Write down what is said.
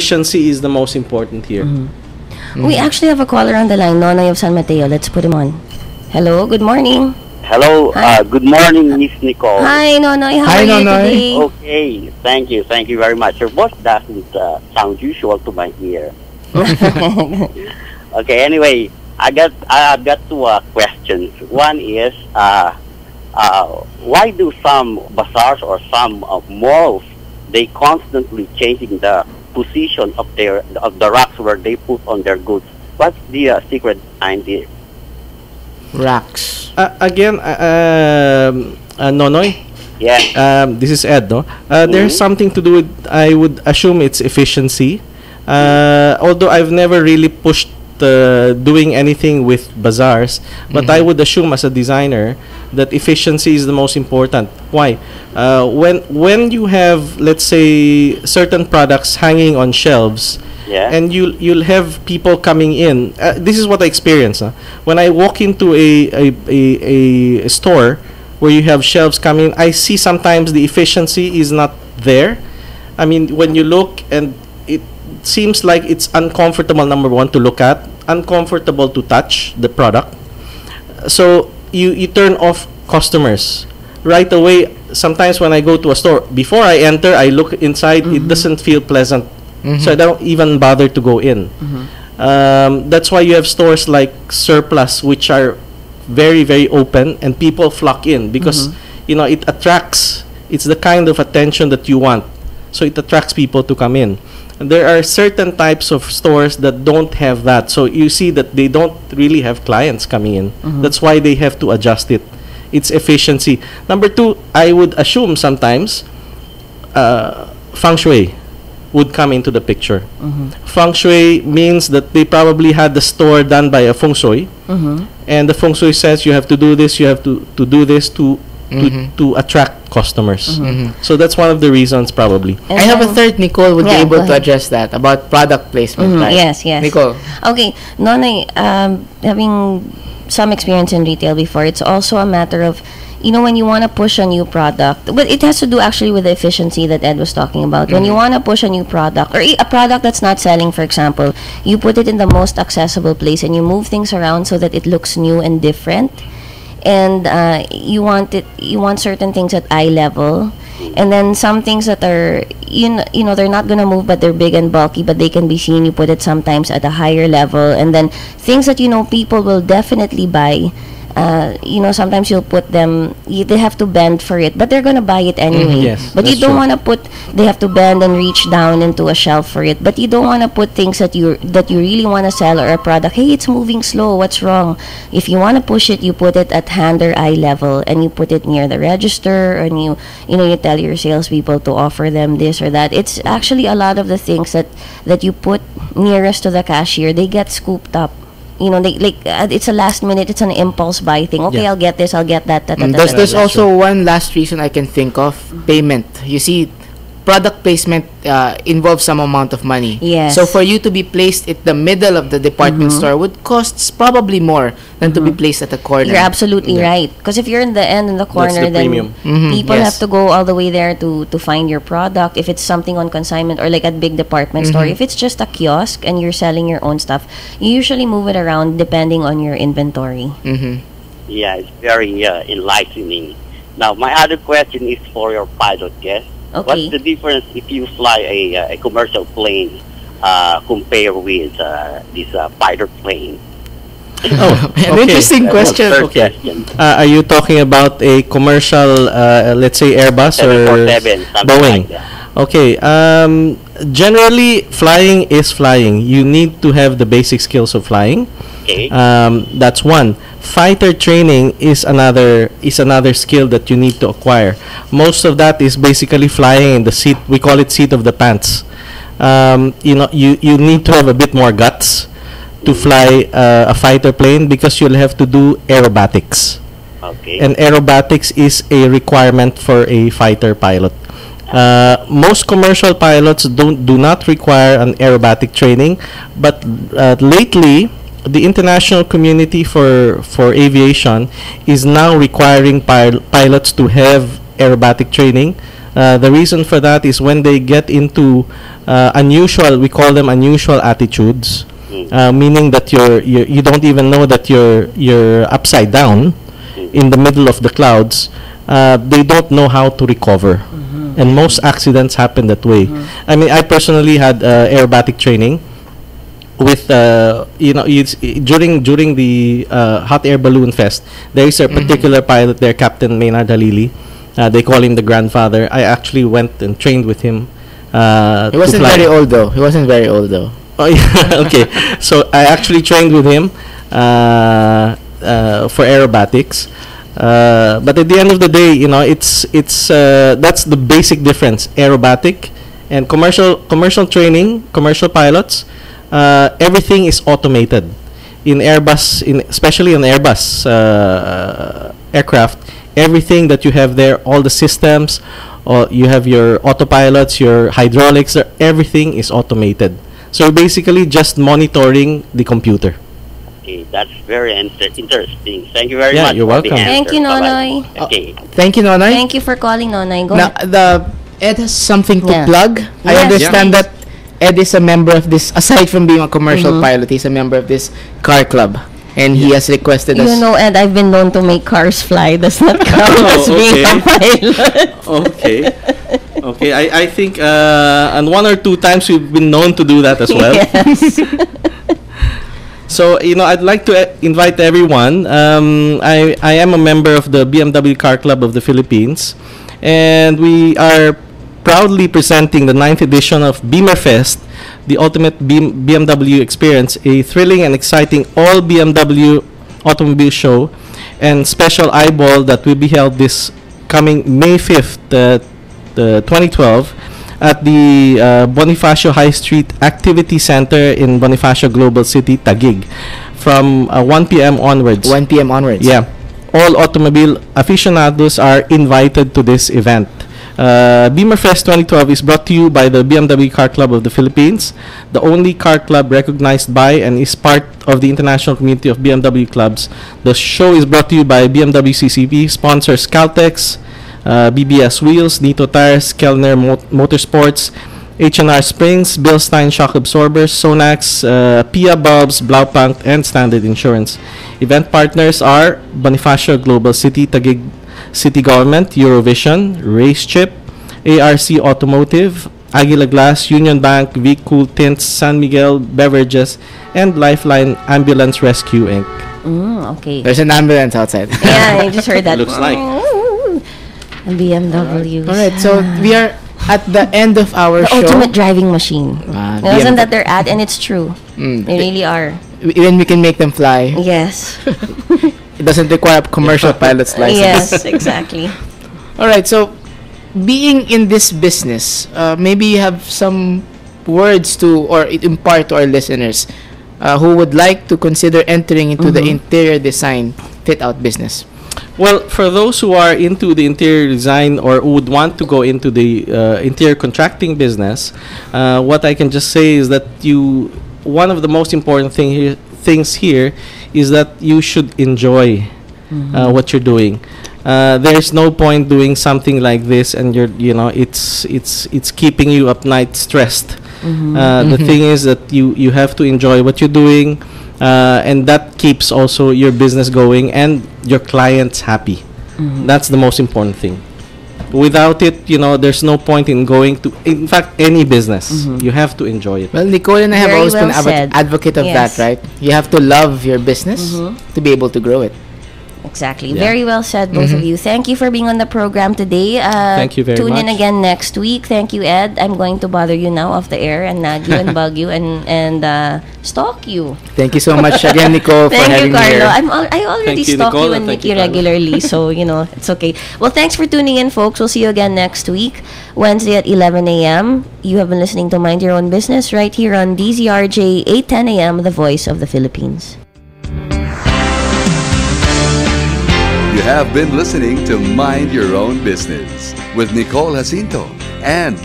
efficiency is the most important here. We actually have a caller on the line, Nonoy of San Mateo. Let's put him on. Hello, good morning. Hello, Hi. good morning, Miss Nicole. Hi, Nonoy. How Hi, are you Nonoy. today? Okay, thank you very much. Your voice doesn't sound usual to my ear. Okay, anyway, I've got two questions. One is, why do some bazaars or some malls, they constantly changing the position of the racks where they put on their goods? What's the secret behind this? Racks. Again, Nonoy, this is Ed, no? There's something to do with, I would assume it's efficiency. Although I've never really pushed doing anything with bazaars, but I would assume as a designer that efficiency is the most important. Why? When you have, let's say, certain products hanging on shelves, and you'll have people coming in. This is what I experience. When I walk into a store where you have shelves coming, I see sometimes the efficiency is not there. I mean, when you look, and it seems like it's uncomfortable, number one, to look at, uncomfortable to touch the product. So you turn off customers right away. Sometimes when I go to a store, before I enter, I look inside, it doesn't feel pleasant. So I don't even bother to go in. That's why you have stores like Surplus, which are very, very open, and people flock in because it attracts. It's the kind of attention that you want, so it attracts people to come in. And there are certain types of stores that don't have that, so you see that they don't really have clients coming in. That's why they have to adjust it. It's efficiency. Number two, I would assume sometimes feng shui would come into the picture. Feng shui means that they probably had the store done by a feng shui, and the feng shui says you have to do this, you have to do this to attract customers. So that's one of the reasons probably. I have a third, Nicole would be able to address that, about product placement, right? Yes. Nicole. Okay, Nonoy, having some experience in retail before, it's also a matter of, when you want to push a new product, but it has to do actually with the efficiency that Ed was talking about. When you want to push a new product, or a product that's not selling, for example, you put it in the most accessible place and you move things around so that it looks new and different. And you want certain things at eye level, and then some things that are they're not gonna move, but they're big and bulky, but they can be seen. You put it sometimes at a higher level, and then things that people will definitely buy. Sometimes you'll put them, they have to bend for it, but they're gonna buy it anyway. Yes, but you don't want to they have to bend and reach down into a shelf for it. But you don't want to put things that you really want to sell, or a product. Hey, it's moving slow. What's wrong? If you want to push it, you put it at hand or eye level, and you put it near the register, and you tell your salespeople to offer them this or that. It's actually a lot of the things that you put nearest to the cashier, they get scooped up. It's a last minute, it's an impulse buy thing. Okay, I'll get this, I'll get that. There's also one last reason I can think of: payment. You see, product placement involves some amount of money. Yes. So for you to be placed at the middle of the department store would cost probably more than to be placed at the corner. You're absolutely right. Because if you're in the end, in the corner, the then premium. people have to go all the way there to find your product. If it's something on consignment, or like a big department store, if it's just a kiosk and you're selling your own stuff, you usually move it around depending on your inventory. Yeah, it's very enlightening. Now, my other question is for your pilot guest. Okay. What's the difference if you fly a commercial plane compared with this fighter plane? An interesting question. Okay. Are you talking about a commercial, let's say Airbus or 747, Boeing? like that. Okay. Generally, flying is flying. You need to have the basic skills of flying. Okay. That's one. Fighter training is another skill that you need to acquire. Most of that is basically flying in the seat. We call it seat of the pants. You need to have a bit more guts to fly a fighter plane, because you'll have to do aerobatics. Okay. And aerobatics is a requirement for a fighter pilot. Most commercial pilots do not require an aerobatic training, but lately the international community for aviation is now requiring pilots to have aerobatic training. The reason for that is when they get into unusual, we call them unusual attitudes, meaning that you don't even know that you're upside down in the middle of the clouds. They don't know how to recover, and most accidents happen that way. I mean, I personally had aerobatic training with during the hot air balloon fest. There is a particular pilot there, Captain Maynard Halili. They call him the grandfather. I actually went and trained with him. He wasn't very old though. He wasn't very old though. Oh yeah. Okay. So I actually trained with him for aerobatics. But at the end of the day, it's that's the basic difference. Aerobatic and commercial training, commercial pilots, everything is automated. In Airbus, especially in Airbus aircraft, everything that you have there, all the systems, you have your autopilots, your hydraulics, everything is automated. So basically just monitoring the computer. Okay, that's very interesting. Thank you very much. You're welcome. Thank you, Nonoy. Okay. Thank you, Nonoy. Thank you for calling, Nonoy. Go Now, ahead. Ed has something to Yeah. plug. I Yes, understand please. that Ed is a member of this, aside from being a commercial pilot, he's a member of this car club. And he has requested us. You know, Ed, I've been known to make cars fly. Does not count as being a pilot. Okay. Okay. I think and one or two times we've been known to do that as well. Yes. So, I'd like to invite everyone. I am a member of the BMW Car Club of the Philippines, and we are proudly presenting the 9th edition of Beamer Fest, the ultimate BMW experience, a thrilling and exciting all BMW automobile show and special eyeball that will be held this coming May 5th, 2012, at the Bonifacio High Street Activity Center in Bonifacio Global City, Taguig, from 1 p.m. onwards. 1 p.m. onwards. Yeah. All automobile aficionados are invited to this event. Beamer Fest 2012 is brought to you by the BMW Car Club of the Philippines, the only car club recognized by and is part of the international community of BMW clubs. The show is brought to you by BMW CCP, sponsors Caltex, BBS Wheels, Nito Tires, Kellner Motorsports, H&R Springs, Bilstein Shock Absorbers, Sonax, Pia Bulbs, Blaupunk, and Standard Insurance. Event partners are Bonifacio Global City, Taguig City Government, Eurovision, Race Chip, ARC Automotive, Aguila Glass, Union Bank, V Cool Tints, San Miguel Beverages, and Lifeline Ambulance Rescue Inc. Okay. There's an ambulance outside. Yeah, I just heard that. Looks like. A BMW. Alright, so we are at the end of our The show. ultimate driving machine. Wasn't BMW. that their ad? And it's true. They really are. Even we can make them fly. Yes. It doesn't require a commercial pilot's license. Yes, exactly. Alright, so being in this business, maybe you have some words to or impart to our listeners who would like to consider entering into the interior design fit-out business. Well, for those who are into the interior design or who would want to go into the interior contracting business, what I can just say is that one of the most important things here is that you should enjoy what you're doing. There's no point doing something like this and it's keeping you up night stressed. The thing is that you have to enjoy what you're doing, and that keeps also your business going and your clients happy. That's the most important thing. Without it, there's no point in going to, in fact, any business. You have to enjoy it. Well, Nicole and I have Very always been well said. advocate of Yes. that, right? You have to love your business to be able to grow it. Exactly. Yeah. Very well said, both of you. Thank you for being on the program today. Thank you very Tune in much. again next week. Thank you, Ed. I'm going to bother you now off the air and nag you and bug you and stalk you. Thank you so much again, Nicole, for Thank having you, me here. Carlo. I already Thank you, stalk Nicole, you and and thank Nikki you, Carlo. regularly, so it's okay. Well, thanks for tuning in, folks. We'll see you again next week, Wednesday at 11 a.m. You have been listening to Mind Your Own Business right here on DZRJ 810 a.m., the voice of the Philippines. You have been listening to Mind Your Own Business with Nicole Jacinto and